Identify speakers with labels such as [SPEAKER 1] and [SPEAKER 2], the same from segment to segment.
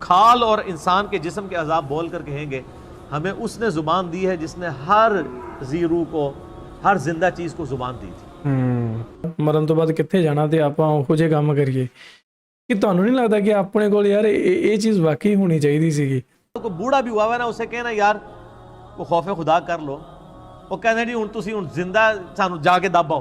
[SPEAKER 1] کھال اور انسان کے جسم کے عذاب بول کر کہیں گے ہمیں اس نے زبان دی ہے جس نے ہر زیرو کو، ہر زندہ چیز کو زبان دی تھی۔
[SPEAKER 2] ਮਰਨ ਤੋਂ ਬਾਅਦ ਕਿੱਥੇ ਜਾਣਾ ਤੇ ਆਪਾਂ ਉਹੋ ਜਿਹੇ ਕੰਮ ਕਰੀਏ ਕਿ ਤੁਹਾਨੂੰ ਨਹੀਂ ਲੱਗਦਾ ਕਿ ਆਪਣੇ ਕੋਲ ਯਾਰ ਇਹ ਚੀਜ਼ ਵਾਕਈ ਹੋਣੀ ਚਾਹੀਦੀ ਸੀਗੀ।
[SPEAKER 1] کوئی بوڑھا بھی ہوا ہے نا، اسے کہنا یار وہ خوف خدا کر لو، وہ کہنا جی ہن تسی ہن زندہ سانو جا کے دب آؤ۔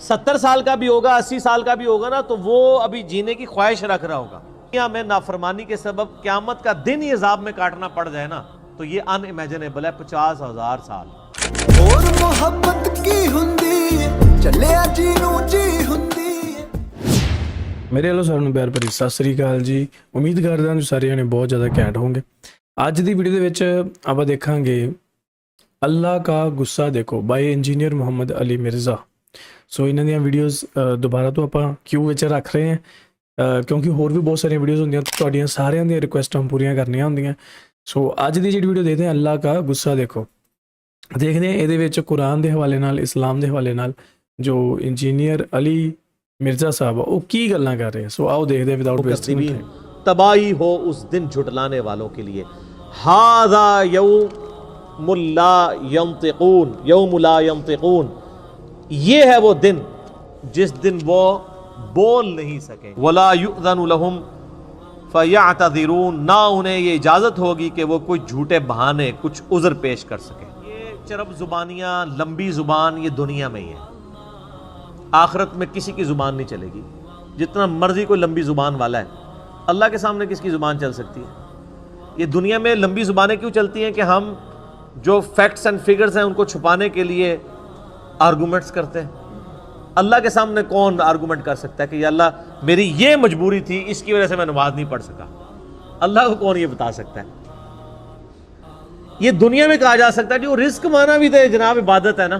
[SPEAKER 1] 70 سال کا بھی ہوگا، 80 سال کا بھی ہوگا نا، تو وہ ابھی جینے کی خواہش رکھ رہا ہوگا۔ دنیا میں نافرمانی کے سبب قیامت کا دن ہی عذاب میں کاٹنا پڑ جائے نا، تو یہ ان امیجنیبل ہے 50,000 سال۔
[SPEAKER 3] اور محبت کی ہندی چلیا جی نو جی ہندی۔
[SPEAKER 2] ਮੇਰੇ ਵੱਲੋਂ ਸਾਰਿਆਂ ਨੂੰ ਪਿਆਰ ਭਰੀ ਸਤਿ ਸ੍ਰੀ ਅਕਾਲ ਜੀ। ਉਮੀਦ ਕਰਦਾ ਹਾਂ ਸਾਰੇ ਜਣੇ ਬਹੁਤ ਜ਼ਿਆਦਾ ਘੈਂਟ ਹੋਵੋਗੇ। ਅੱਜ ਦੀ ਵੀਡੀਓ ਦੇ ਵਿੱਚ ਆਪਾਂ ਦੇਖਾਂਗੇ ਅੱਲਾ ਕਾ ਗੁੱਸਾ ਦੇਖੋ ਬਾਈ ਇੰਜੀਨੀਅਰ ਮੁਹੰਮਦ ਅਲੀ ਮਿਰਜ਼ਾ। ਸੋ ਇਹਨਾਂ ਦੀਆਂ ਵੀਡੀਓਜ਼ ਦੁਬਾਰਾ ਤੋਂ ਆਪਾਂ ਕਿਊ ਵਿੱਚ ਰੱਖ ਰਹੇ ਹਾਂ ਕਿਉਂਕਿ ਹੋਰ ਵੀ ਬਹੁਤ ਸਾਰੀਆਂ ਵੀਡੀਓਜ਼ ਹੁੰਦੀਆਂ, ਤੁਹਾਡੀਆਂ ਸਾਰਿਆਂ ਦੀਆਂ ਰਿਕੁਐਸਟਾਂ ਪੂਰੀਆਂ ਕਰਨੀਆਂ ਹੁੰਦੀਆਂ। ਸੋ ਅੱਜ ਦੀ ਜਿਹੜੀ ਵੀਡੀਓ ਦੇਖਦੇ ਹਾਂ ਅੱਲਾ ਕਾ ਗੁੱਸਾ ਦੇਖੋ, ਦੇਖਦੇ ਹਾਂ ਇਹਦੇ ਵਿੱਚ ਕੁਰਾਨ ਦੇ ਹਵਾਲੇ ਨਾਲ, ਇਸਲਾਮ ਦੇ ਹਵਾਲੇ ਨਾਲ ਜੋ ਇੰਜੀਨੀਅਰ ਅਲੀ مرزا صاحب وہ کی گلاں کر رہے ہیں۔ سو آؤ دیکھتے ہیں وداؤٹ ویسٹنگ ٹائم۔
[SPEAKER 1] تباہی ہو اس دن جھٹلانے والوں کے لیے۔ ھذا یوم لا ینطقون، یوم لا ینطقون، یہ ہے وہ دن جس دن وہ بول نہیں سکیں۔ ولا یؤذن لہم فیعتذرون، نہ انہیں یہ اجازت ہوگی کہ وہ کوئی جھوٹے بہانے، کچھ عذر پیش کر سکیں۔ یہ چرب زبانیاں، لمبی زبان یہ دنیا میں ہی ہے، آخرت میں کسی کی زبان نہیں چلے گی۔ جتنا مرضی کوئی لمبی زبان والا ہے، اللہ کے سامنے کس کی زبان چل سکتی ہے؟ یہ دنیا میں لمبی زبانیں کیوں چلتی ہیں کہ ہم جو فیکٹس اینڈ فگرز ہیں ان کو چھپانے کے لیے آرگومنٹس کرتے ہیں۔ اللہ کے سامنے کون آرگومنٹ کر سکتا ہے کہ یا اللہ میری یہ مجبوری تھی، اس کی وجہ سے میں نماز نہیں پڑھ سکا؟ اللہ کو کون یہ بتا سکتا ہے؟ یہ دنیا میں کہا جا سکتا ہے جو رزق مانا بھی تھے جناب عبادت ہے نا،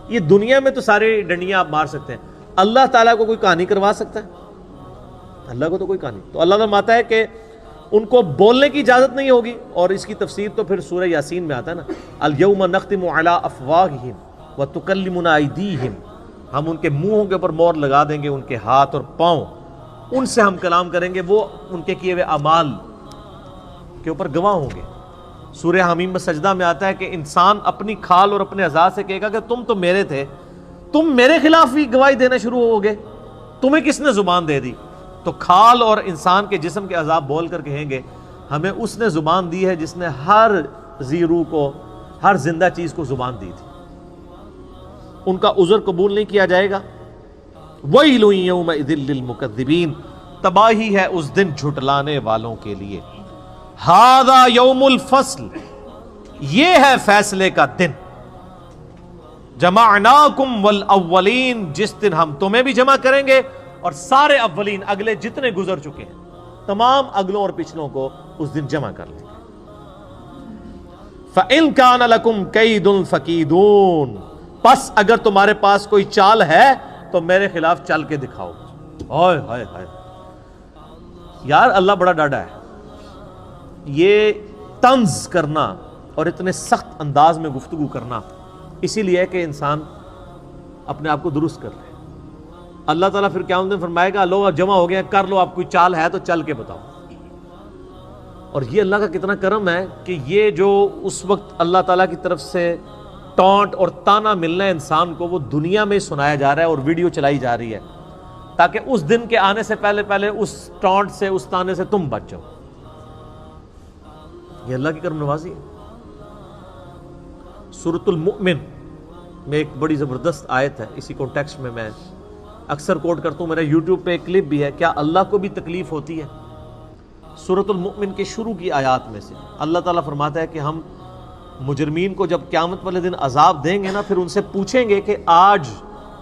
[SPEAKER 1] یہ دنیا میں تو سارے ڈنڈیاں آپ مار سکتے ہیں، اللہ تعالیٰ کو کوئی کہانی کروا سکتا ہے؟ اللہ کو تو کوئی کہانی۔ تو اللہ فرماتا ہے کہ ان کو بولنے کی اجازت نہیں ہوگی، اور اس کی تفسیر تو پھر سورہ یاسین میں آتا ہے نا، الیوم نختم علی افواہہم وتکلمنا ایدیہم، ہم ان کے منہوں کے اوپر مور لگا دیں گے، ان کے ہاتھ اور پاؤں، ان سے ہم کلام کریں گے، وہ ان کے کیے ہوئے اعمال کے اوپر گواہ ہوں گے۔ سورہ حمیم میں سجدہ میں آتا ہے کہ انسان اپنی کھال اور اپنے اعضاء سے کہے گا کہ تم تو میرے تھے، تم میرے خلاف بھی گواہی دینا شروع ہو گے، تمہیں کس نے زبان دے دی؟ تو کھال اور انسان کے جسم کے اعضاء بول کر کہیں گے ہمیں اس نے زبان دی ہے جس نے ہر زیرو کو، ہر زندہ چیز کو زبان دی تھی۔ ان کا عذر قبول نہیں کیا جائے گا۔ وَيْلٌ يَوْمَئِذٍ لِّلْمُكَذِّبِينَ، تباہی ہے اس دن جھٹلانے والوں کے لیے۔ ھذا یوم الفصل، یہ ہے فیصلے کا دن۔ جمعناکم والاولین، جس دن ہم تمہیں بھی جمع کریں گے اور سارے اولین، اگلے جتنے گزر چکے ہیں تمام اگلوں اور پچھلوں کو اس دن جمع کر لیں گے۔ فَإِن كَانَ لَكُمْ كَيْدٌ فَكِيدُونِ، پس اگر تمہارے پاس کوئی چال ہے تو میرے خلاف چل کے دکھاؤ۔ ہائے ہائے ہائے، یار اللہ بڑا ڈاڈا ہے۔ یہ طنز کرنا اور اتنے سخت انداز میں گفتگو کرنا اسی لیے ہے کہ انسان اپنے آپ کو درست کر لے۔ اللہ تعالیٰ پھر قیامت میں فرمائے گا لو جمع ہو گیا، کر لو، آپ کوئی چال ہے تو چل کے بتاؤ۔ اور یہ اللہ کا کتنا کرم ہے کہ یہ جو اس وقت اللہ تعالیٰ کی طرف سے ٹانٹ اور تانا ملنا ہے انسان کو، وہ دنیا میں سنایا جا رہا ہے اور ویڈیو چلائی جا رہی ہے تاکہ اس دن کے آنے سے پہلے پہلے اس ٹانٹ سے، اس تانے سے تم بچ جاؤ۔ یہ اللہ کی کرم نوازی ہے۔ سورۃ المؤمن میں ایک بڑی زبردست آیت ہے، اسی کانٹیکسٹ میں میں اکثر کوٹ کرتا ہوں، میرا یوٹیوب پہ ایک کلپ بھی ہے، کیا اللہ کو بھی تکلیف ہوتی ہے؟ سورۃ المؤمن کے شروع کی آیات میں سے اللہ تعالیٰ فرماتا ہے کہ ہم مجرمین کو جب قیامت والے دن عذاب دیں گے نا، پھر ان سے پوچھیں گے کہ آج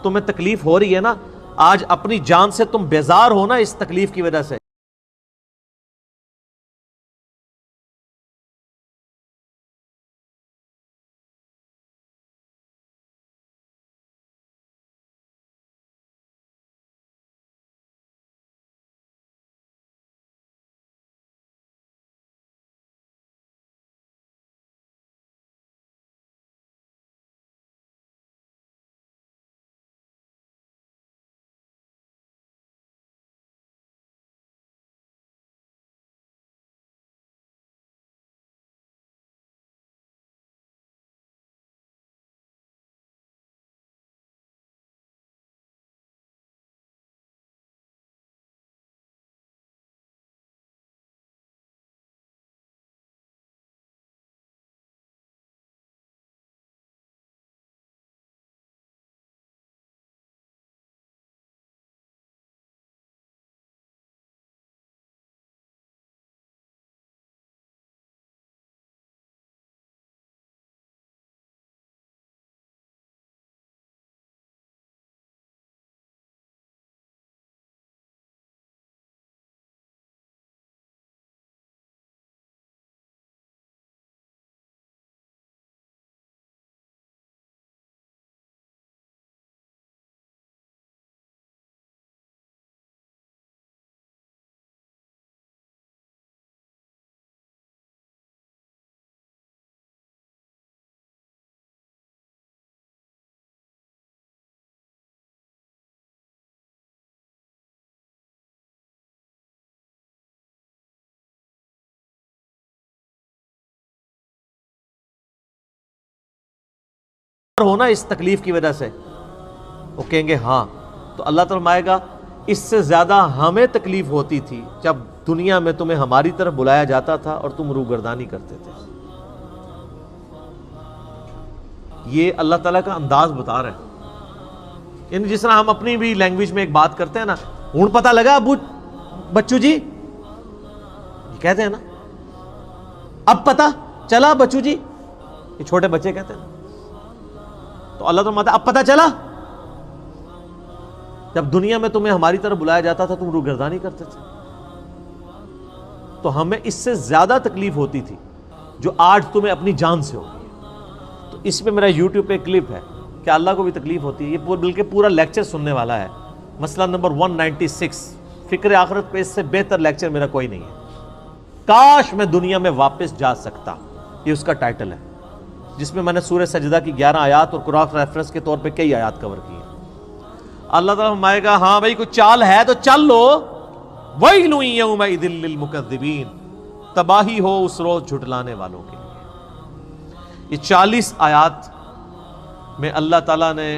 [SPEAKER 1] تمہیں تکلیف ہو رہی ہے نا، آج اپنی جان سے تم بیزار ہو نا اس تکلیف کی وجہ سے؟ نا اس تکلیف کی وجہ سے؟ وہ کہیں گے ہاں. تو اللہ تعالیٰ فرمائے گا اس سے زیادہ ہمیں تکلیف ہوتی تھی جب دنیا میں تمہیں ہماری طرف بلایا جاتا تھا اور تم روگردانی کرتے تھے. یہ اللہ تعالیٰ کا انداز بتا رہے ہیں. یعنی جس طرح ہم اپنی بھی لینگویج میں ایک بات کرتے ہیں نا، ہوں پتہ لگا ابو بچو جی، یہ کہتے ہیں نا، اب پتہ چلا بچو جی، یہ چھوٹے بچے کہتے ہیں نا. تو اللہ تعالیٰ فرماتا ہے اب پتہ چلا جب دنیا میں تمہیں ہماری طرف بلایا جاتا تھا تم روگردانی کرتے تھے. تو ہمیں اس سے زیادہ تکلیف ہوتی تھی جو آج تمہیں اپنی جان سے ہوگی. تو اس پہ میرا یوٹیوب پہ کلپ ہے کہ اللہ کو بھی تکلیف ہوتی ہے. یہ بلکہ پورا لیکچر سننے والا ہے. مسئلہ نمبر 196، فکر آخرت پہ اس سے بہتر لیکچر میرا کوئی نہیں ہے. کاش میں دنیا میں واپس جا سکتا، یہ اس کا ٹائٹل ہے، جس میں میں نے سورہ سجدہ کی 11 آیات اور قرآن ریفرنس کے طور پہ کئی آیات کور کی ہیں. اللہ تعالیٰ فرمائے گا ہاں بھائی کوئی چال ہے تو چل لو. وَيْلٌ يَوْمَئِذٍ لِّلْمُكَذِّبِينَ، تباہی ہو اس روز جھٹلانے والوں کے لیے. یہ 40 آیات میں اللہ تعالیٰ نے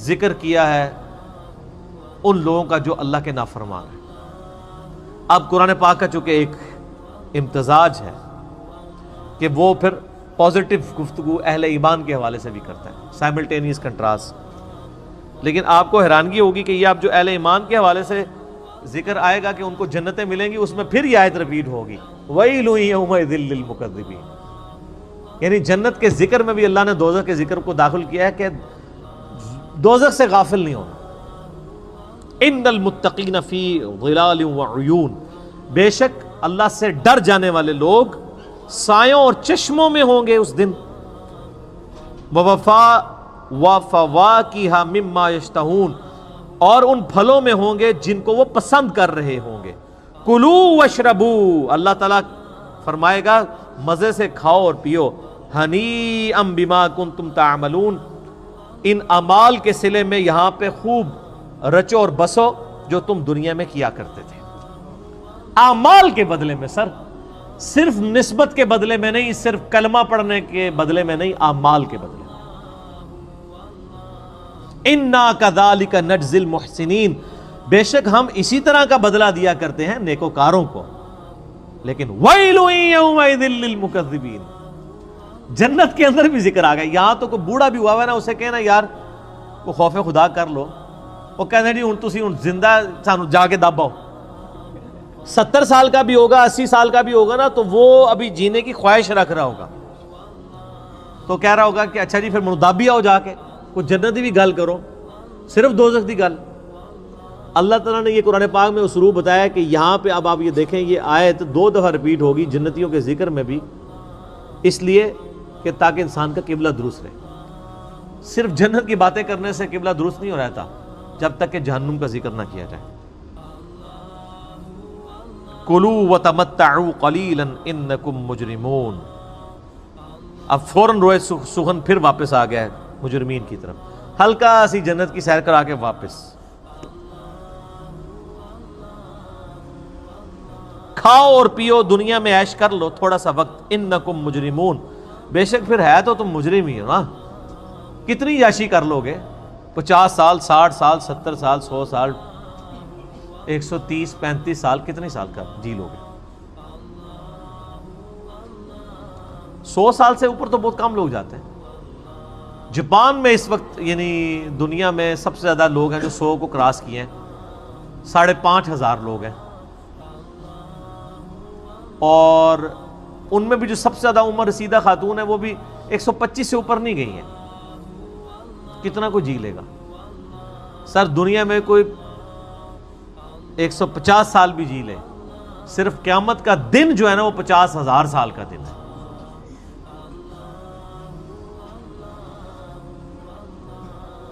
[SPEAKER 1] ذکر کیا ہے ان لوگوں کا جو اللہ کے نافرمان ہیں. اب قرآن پاک کا چونکہ ایک امتزاج ہے کہ وہ پھر پازیٹیو گفتگو اہل ایمان کے حوالے سے بھی کرتا ہے، سائملٹینیس کنٹراسٹ. لیکن آپ کو حیرانگی ہوگی کہ یہ آپ جو اہل ایمان کے حوالے سے ذکر آئے گا کہ ان کو جنتیں ملیں گی، اس میں پھر یہ آیت ریپیٹ ہوگی وَيْلٌ يَوْمَئِذٍ لِّلْمُكَذِّبِينَ. یعنی جنت کے ذکر میں بھی اللہ نے دوزخ کے ذکر کو داخل کیا ہے کہ دوزخ سے غافل نہیں ہونا. ان المتقین فی ظلال وعیون، بے شک اللہ سے ڈر جانے والے لوگ سایوں اور چشموں میں ہوں گے اس دن. وَفَوَاكِهَ مِمَّا يَشْتَهُونَ، اور ان پھلوں میں ہوں گے جن کو وہ پسند کر رہے ہوں گے. کُلُوا وَاشْرَبُوا، اللہ تعالیٰ فرمائے گا مزے سے کھاؤ اور پیو. ہنیئا بما کنتم تعملون، ان اعمال کے صلے میں یہاں پہ خوب رچو اور بسو جو تم دنیا میں کیا کرتے تھے. اعمال کے بدلے میں سر، صرف نسبت کے بدلے میں نہیں، صرف کلمہ پڑھنے کے بدلے میں نہیں، اعمال کے بدلے میں. اِنَّا كَذَلِكَ نَجْزِي الْمُحْسِنِينَ، بے شک ہم اسی طرح کا بدلہ دیا کرتے ہیں نیکوکاروں کو. لیکن وَيْلٌ يَوْمَئِذٍ لِّلْمُكَذِّبِينَ، جنت کے اندر بھی ذکر آ گیا. یہاں تو کوئی بوڑھا بھی ہوا ہے نا، اسے کہنا یار وہ خوف خدا کر لو، وہ کہتے ہیں جی ہوں تسی ہوں زندہ سانو جا کے دباؤ. 70 سال کا بھی ہوگا، 80 سال کا بھی ہوگا نا، تو وہ ابھی جینے کی خواہش رکھ رہا ہوگا، تو کہہ رہا ہوگا کہ اچھا جی پھر منودابی آؤ جا کے کوئی جنت بھی گل کرو، صرف دوزخ دی گل. اللہ تعالیٰ نے یہ قرآن پاک میں اسلوب بتایا کہ یہاں پہ اب آپ یہ دیکھیں یہ آیت 2 دفعہ ریپیٹ ہوگی جنتیوں کے ذکر میں بھی، اس لیے کہ تاکہ انسان کا قبلہ درست رہے. صرف جنت کی باتیں کرنے سے قبلہ درست نہیں ہو رہتا جب تک کہ جہنم کا ذکر نہ کیا جائے. کُلُوا وَتَمَتَّعُوا قَلِيلًا إِنَّكُمْ مُجْرِمُونَ. اب فوراً روئے سخن پھر واپس آ گیا ہے مجرمین کی طرف. ہلکا سی جنت کی سیر کرا کے واپس. کھاؤ اور پیو، دنیا میں عیش کر لو تھوڑا سا وقت. انکم مجرمون، بے شک پھر ہے تو تم مجرم ہی ہو نا. کتنی عیاشی کر لو گے؟ 50 سال، 60 سال، 70 سال، 100 سال، 130 35 سال، کتنے سال کا جی لو گے؟ 100 سال سے اوپر تو بہت کم لوگ جاتے ہیں. جاپان میں اس وقت یعنی دنیا میں سب سے زیادہ لوگ ہیں جو 100 کو کراس کیے ہیں، 5,500 لوگ ہیں. اور ان میں بھی جو سب سے زیادہ عمر رسیدہ خاتون ہے وہ بھی 125 سے اوپر نہیں گئی ہیں. کتنا کوئی جی لے گا سر؟ دنیا میں کوئی 150 سال بھی جی لے، صرف قیامت کا دن جو ہے نا وہ 50,000 سال کا دن ہے.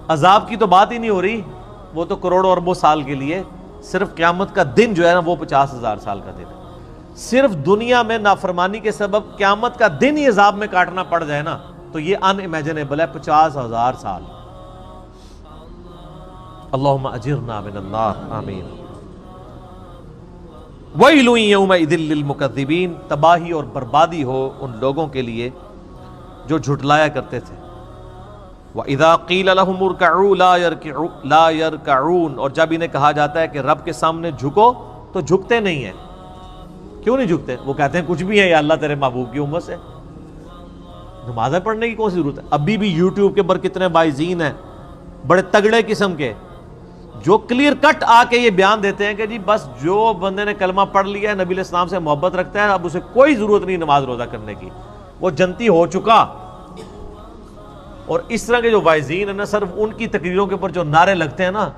[SPEAKER 1] عذاب کی تو بات ہی نہیں ہو رہی، وہ تو کروڑوں اربوں سال کے لیے. صرف قیامت کا دن جو ہے نا وہ 50,000 سال کا دن ہے. صرف دنیا میں نافرمانی کے سبب قیامت کا دن ہی عذاب میں کاٹنا پڑ جائے نا تو یہ ان امیجنیبل ہے. 50,000 سال. اللہم اجرنا من النار، آمین. وَيْلٌ يَوْمَئِذٍ لِّلْمُكَذِّبِينَ، تباہی اور بربادی ہو ان لوگوں کے لیے جو جھٹلایا کرتے تھے. وَإِذَا قِيلَ لَهُمُ ارْكَعُوا لَا يَرْكَعُونَ، اور جب انہیں کہا جاتا ہے کہ رب کے سامنے جھکو تو جھکتے نہیں ہیں. کیوں نہیں جھکتے؟ وہ کہتے ہیں کچھ بھی ہے یا اللہ تیرے محبوب کی امت سے، نمازیں پڑھنے کی کون سی ضرورت ہے؟ ابھی بھی یوٹیوب کے اوپر کتنے بائزین ہیں بڑے تگڑے قسم کے جو کلیئر کٹ آ کے یہ بیان دیتے ہیں کہ جی بس جو بندے نے کلمہ پڑھ لیا ہے، نبی علیہ السلام سے محبت رکھتا ہے، اب اسے کوئی ضرورت نہیں نماز روزہ کرنے کی، وہ جنتی ہو چکا. اور اس طرح کے جو وائزین ہیں نا، صرف ان کی تقریروں کے اوپر جو نعرے لگتے ہیں نا،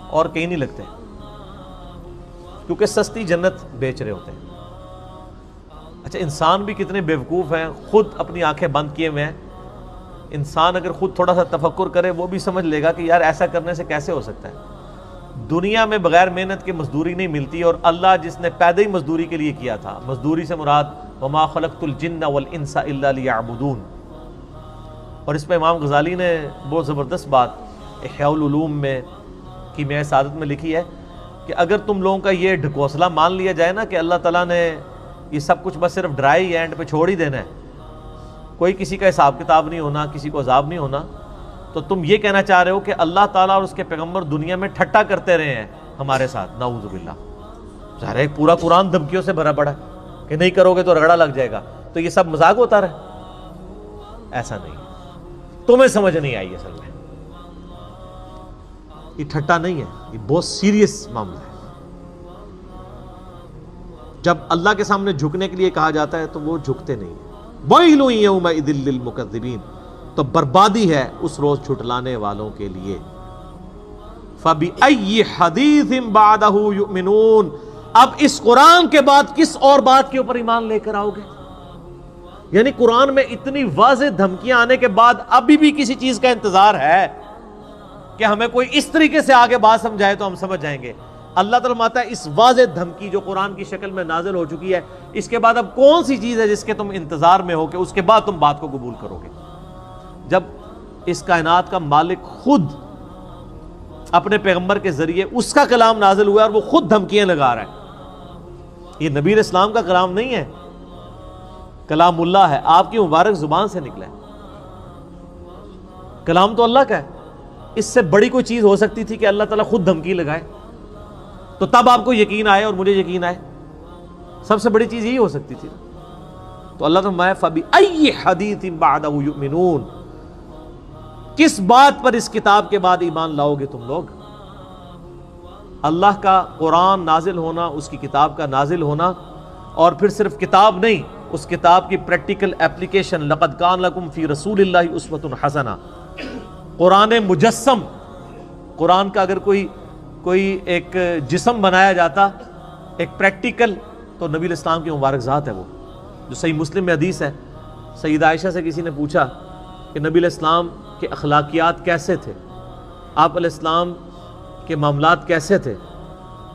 [SPEAKER 1] اور کہیں نہیں لگتے، کیونکہ سستی جنت بیچ رہے ہوتے ہیں. اچھا انسان بھی کتنے بیوقوف ہیں، خود اپنی آنکھیں بند کیے ہوئے ہیں. انسان اگر خود تھوڑا سا تفکر کرے وہ بھی سمجھ لے گا کہ یار ایسا کرنے سے کیسے ہو سکتا ہے. دنیا میں بغیر محنت کے مزدوری نہیں ملتی، اور اللہ جس نے پیدا ہی مزدوری کے لیے کیا تھا، مزدوری سے مراد وما خلقت الجن والانس الا لیعبدون. اور اس پہ امام غزالی نے بہت زبردست بات احیاء العلوم میں کیمیائے سعادت میں لکھی ہے کہ اگر تم لوگوں کا یہ ڈھکوسلا مان لیا جائے نا کہ اللہ تعالیٰ نے یہ سب کچھ بس صرف ڈرائی اینڈ پہ چھوڑ ہی دینا ہے، کوئی کسی کا حساب کتاب نہیں ہونا، کسی کو عذاب نہیں ہونا، تو تم یہ کہنا چاہ رہے ہو کہ اللہ تعالیٰ اور اس کے پیغمبر دنیا میں ٹھٹا کرتے رہے ہیں ہمارے ساتھ. نعوذ باللہ. ظاہر ہے پورا قرآن دھمکیوں سے بھرا پڑا ہے کہ نہیں کرو گے تو رگڑا لگ جائے گا، تو یہ سب مذاق ہوتا رہے؟ ایسا نہیں، تمہیں سمجھ نہیں آئی اصل میں. یہ ٹھٹا نہیں ہے، یہ بہت سیریس معاملہ ہے. جب اللہ کے سامنے جھکنے کے لیے کہا جاتا ہے تو وہ جھکتے نہیں ہیں. وَيْلٌ يَوْمَئِذٍ لِّلْمُكَذِّبِينَ، تو بربادی ہے اس روز جھٹلانے والوں کے لیے. فَبِأَيِّ حَدِيثٍ بَعْدَهُ يُؤْمِنُونَ، اب اس قرآن کے بعد کس اور بات کے اوپر ایمان لے کر آؤ گے؟ یعنی قرآن میں اتنی واضح دھمکیاں آنے کے بعد ابھی بھی کسی چیز کا انتظار ہے کہ ہمیں کوئی اس طریقے سے آگے بات سمجھائے تو ہم سمجھ جائیں گے. اللہ تعالیٰ فرماتا ہے اس واضح دھمکی جو قرآن کی شکل میں نازل ہو چکی ہے، اس کے بعد اب کون سی چیز ہے جس کے تم انتظار میں ہو کہ اس کے بعد تم بات کو قبول کرو گے؟ جب اس کائنات کا مالک خود اپنے پیغمبر کے ذریعے اس کا کلام نازل ہوا ہے اور وہ خود دھمکیاں لگا رہا ہے. یہ نبی علیہ السلام کا کلام نہیں ہے، کلام اللہ ہے، آپ کی مبارک زبان سے نکلا ہے. کلام تو اللہ کا ہے. اس سے بڑی کوئی چیز ہو سکتی تھی کہ اللہ تعالیٰ خود دھمکی لگائے تو تب آپ کو یقین آئے اور مجھے یقین آئے؟ سب سے بڑی چیز یہی ہو سکتی تھی. تو اللہ تعالیٰ فَبِأَيِّ حَدِيثٍ بَعْدَهُ يُؤْمِنُونَ، کس بات پر اس کتاب کے بعد ایمان لاؤ گے تم لوگ؟ اللہ کا قرآن نازل ہونا، اس کی کتاب کا نازل ہونا، اور پھر صرف کتاب نہیں، اس کتاب کی پریکٹیکل اپلیکیشن. لَقَدْ كَانَ لَكُمْ فِي رَسُولِ اللَّهِ أُسْوَةٌ حَسَنَةٌ. قرآن مجسم، قرآن کا اگر کوئی ایک جسم بنایا جاتا ایک پریکٹیکل، تو نبی علیہ السلام کی مبارک ذات ہے وہ. جو صحیح مسلم میں حدیث ہے، سیدہ عائشہ سے کسی نے پوچھا کہ نبی علیہ السلام کے اخلاقیات کیسے تھے، آپ علیہ السلام کے معاملات کیسے تھے،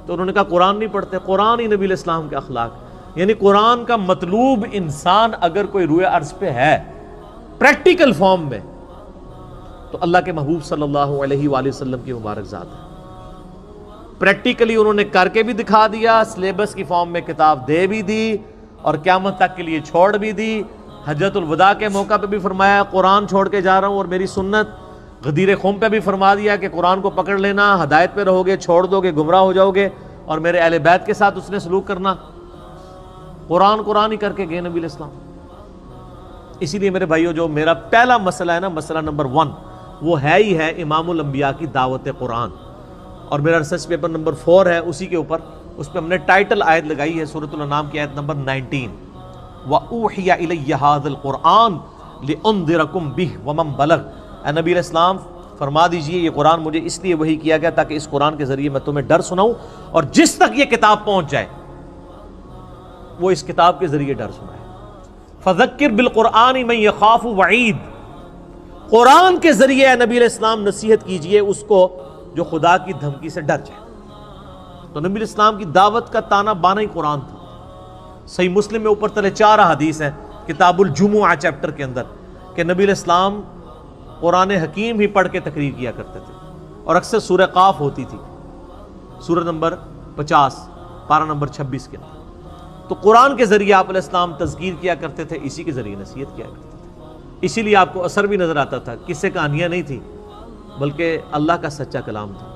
[SPEAKER 1] تو انہوں نے کہا قرآن نہیں پڑھتے. قرآن ہی نبی علیہ السلام کے اخلاق. یعنی قرآن کا مطلوب انسان اگر کوئی روئے ارض پہ ہے پریکٹیکل فارم میں، تو اللہ کے محبوب صلی اللہ علیہ وآلہ وسلم کی مبارک ذات ہے. پریکٹیکلی انہوں نے کر کے بھی دکھا دیا، سلیبس کی فارم میں کتاب دے بھی دی، اور قیامت تک کے لیے چھوڑ بھی دی. حجۃ الوداع کے موقع پہ بھی فرمایا قرآن چھوڑ کے جا رہا ہوں اور میری سنت. غدیر خم پہ بھی فرما دیا کہ قرآن کو پکڑ لینا، ہدایت پہ رہو گے، چھوڑ دو گے گمراہ ہو جاؤ گے، اور میرے اہل بیت کے ساتھ اس نے سلوک کرنا. قرآن ہی کر کے گئے نبی علیہ السلام. اسی لیے میرے بھائیو، جو میرا پہلا مسئلہ ہے نا، مسئلہ نمبر 1، وہ ہے ہی ہے امام الانبیاء کی دعوت قرآن. اور میرا ریسرچ پیپر نمبر 4 ہے اسی کے اوپر. اس پہ ہم نے ٹائٹل آیت لگائی ہے سورۃ الانعام کی آیت نمبر 19، وَأُوحِيَ إِلَيَّ هَذَا الْقُرْآنُ لِأُنذِرَكُمْ بِهِ وَمَنْ بَلَغَ. اے نبی علیہ السلام فرما دیجئے یہ قرآن مجھے اس لیے وحی کیا گیا تاکہ اس قرآن کے ذریعے میں تمہیں ڈر سناؤں، اور جس تک یہ کتاب پہنچ جائے وہ اس کتاب کے ذریعے ڈر سنائے. فَذَكِّرْ بِالْقُرْآنِ مَنْ يَخَافُ وَعِيدٍ. قرآن کے ذریعے اے نبی علیہ السلام نصیحت کیجئے اس کو جو خدا کی دھمکی سے ڈر جائے. تو نبی علیہ السلام کی دعوت کا تانا بانا ہی قرآن تھا. صحیح مسلم میں اوپر تلے 4 حدیث ہیں کتاب الجمعہ چیپٹر کے اندر کہ نبی علیہ السلام قرآن حکیم ہی پڑھ کے تقریر کیا کرتے تھے، اور اکثر سورہ قاف ہوتی تھی، سورہ نمبر 50 پارہ نمبر 26 کے اندر. تو قرآن کے ذریعے آپ علیہ السلام تذکیر کیا کرتے تھے، اسی کے ذریعے نصیحت کیا کرتے تھے. اسی لیے آپ کو اثر بھی نظر آتا تھا، قصے کہانیاں نہیں تھی بلکہ اللہ کا سچا کلام تھا۔